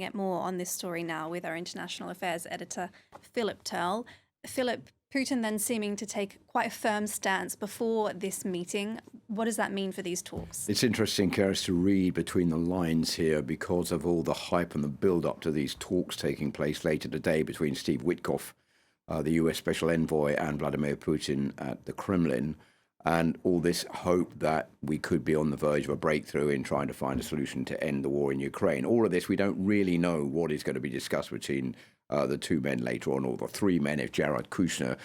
get more on this story now with our international affairs editor, Philip Turle. Philip, Putin then seeming to take quite a firm stance before this meeting. What does that mean for these talks? It's interesting, Keris, to read between the lines here because of all the hype and the build-up to these talks taking place later today between Steve Witkoff, the US Special Envoy, and Vladimir Putin at the Kremlin, and all this hope that we could be on the verge of a breakthrough in trying to find a solution to end the war in Ukraine. All of this, we don't really know what is going to be discussed between the two men later on, or the three men if Jared Kushner,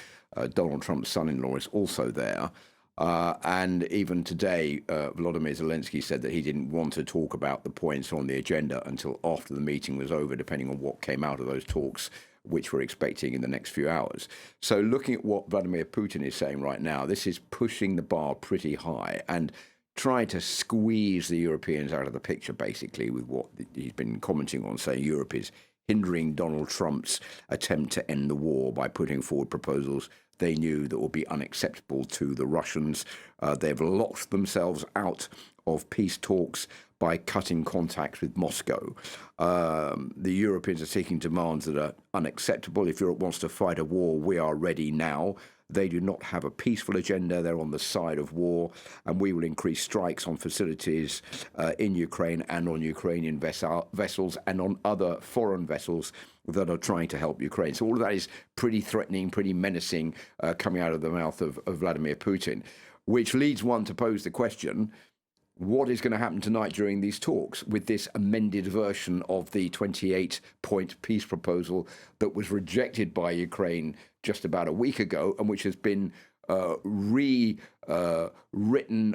Donald Trump's son-in-law, is also there. And even today, Volodymyr Zelensky said that he didn't want to talk about the points on the agenda until after the meeting was over, depending on what came out of those talks, which we're expecting in the next few hours. So looking at what Vladimir Putin is saying right now, this is pushing the bar pretty high and trying to squeeze the Europeans out of the picture, basically, with what he's been commenting on, saying Europe is hindering Donald Trump's attempt to end the war by putting forward proposals they knew that would be unacceptable to the Russians. They've locked themselves out of peace talks by cutting contacts with Moscow. The Europeans are seeking demands that are unacceptable. If Europe wants to fight a war, we are ready now. They do not have a peaceful agenda. They're on the side of war, and we will increase strikes on facilities in Ukraine and on Ukrainian vessels and on other foreign vessels that are trying to help Ukraine. So all of that is pretty threatening, pretty menacing, coming out of the mouth of Vladimir Putin, which leads one to pose the question, what is going to happen tonight during these talks with this amended version of the 28-point peace proposal that was rejected by Ukraine just about a week ago and which has been rewritten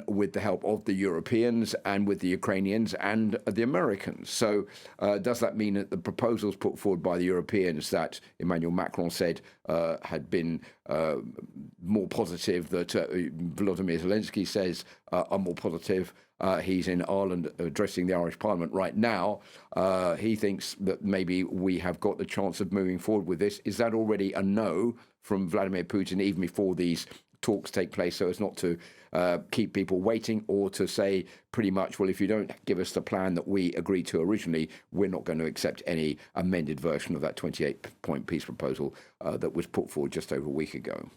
with the help of the Europeans and with the Ukrainians and the Americans. So does that mean that the proposals put forward by the Europeans that Emmanuel Macron said had been more positive, that Volodymyr Zelensky says are more positive? He's in Ireland addressing the Irish Parliament right now. He thinks that maybe we have got the chance of moving forward with this. Is that already a no from Vladimir Putin even before these talks take place, so as not to keep people waiting, or to say pretty much, well, if you don't give us the plan that we agreed to originally, we're not going to accept any amended version of that 28-point peace proposal that was put forward just over a week ago?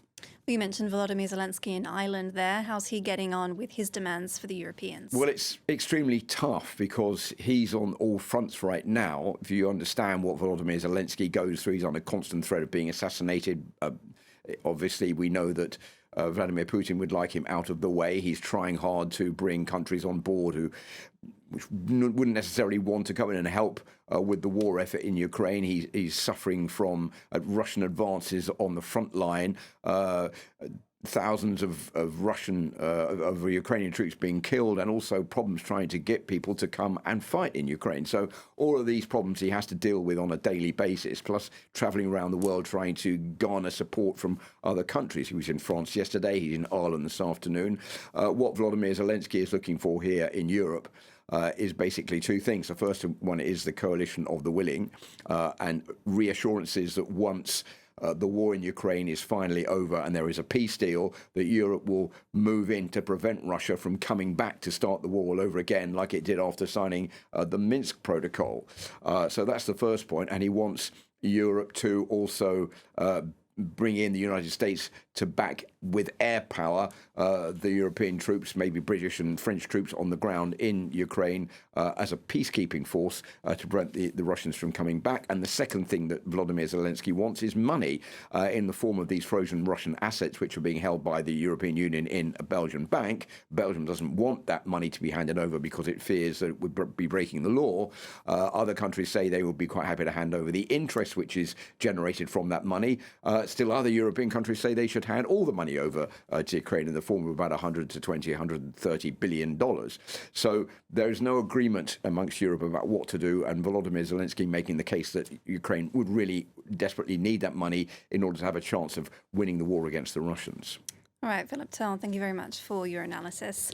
You mentioned Volodymyr Zelensky in Ireland there. How's he getting on with his demands for the Europeans? Well, it's extremely tough because he's on all fronts right now. If you understand what Volodymyr Zelensky goes through, he's on a constant threat of being assassinated. Obviously, we know that Vladimir Putin would like him out of the way. He's trying hard to bring countries on board which wouldn't necessarily want to come in and help with the war effort in Ukraine. He's suffering from Russian advances on the front line. Thousands of Ukrainian troops being killed, and also problems trying to get people to come and fight in Ukraine. So all of these problems he has to deal with on a daily basis, plus traveling around the world trying to garner support from other countries. He was in France yesterday. He's in Ireland this afternoon. What Volodymyr Zelensky is looking for here in Europe is basically two things. The first one is the coalition of the willing and reassurances that once the war in Ukraine is finally over and there is a peace deal, that Europe will move in to prevent Russia from coming back to start the war all over again, like it did after signing the Minsk Protocol. So that's the first point. And he wants Europe to also bring in the United States to back with air power the European troops, maybe British and French troops on the ground in Ukraine as a peacekeeping force to prevent the Russians from coming back. And the second thing that Volodymyr Zelensky wants is money in the form of these frozen Russian assets, which are being held by the European Union in a Belgian bank. Belgium doesn't want that money to be handed over because it fears that it would be breaking the law. Other countries say they would be quite happy to hand over the interest which is generated from that money. Still, other European countries say they should hand all the money over to Ukraine in the form of about $130 billion. So there is no agreement amongst Europe about what to do, and Volodymyr Zelensky making the case that Ukraine would really desperately need that money in order to have a chance of winning the war against the Russians. All right, Philip Turle, thank you very much for your analysis.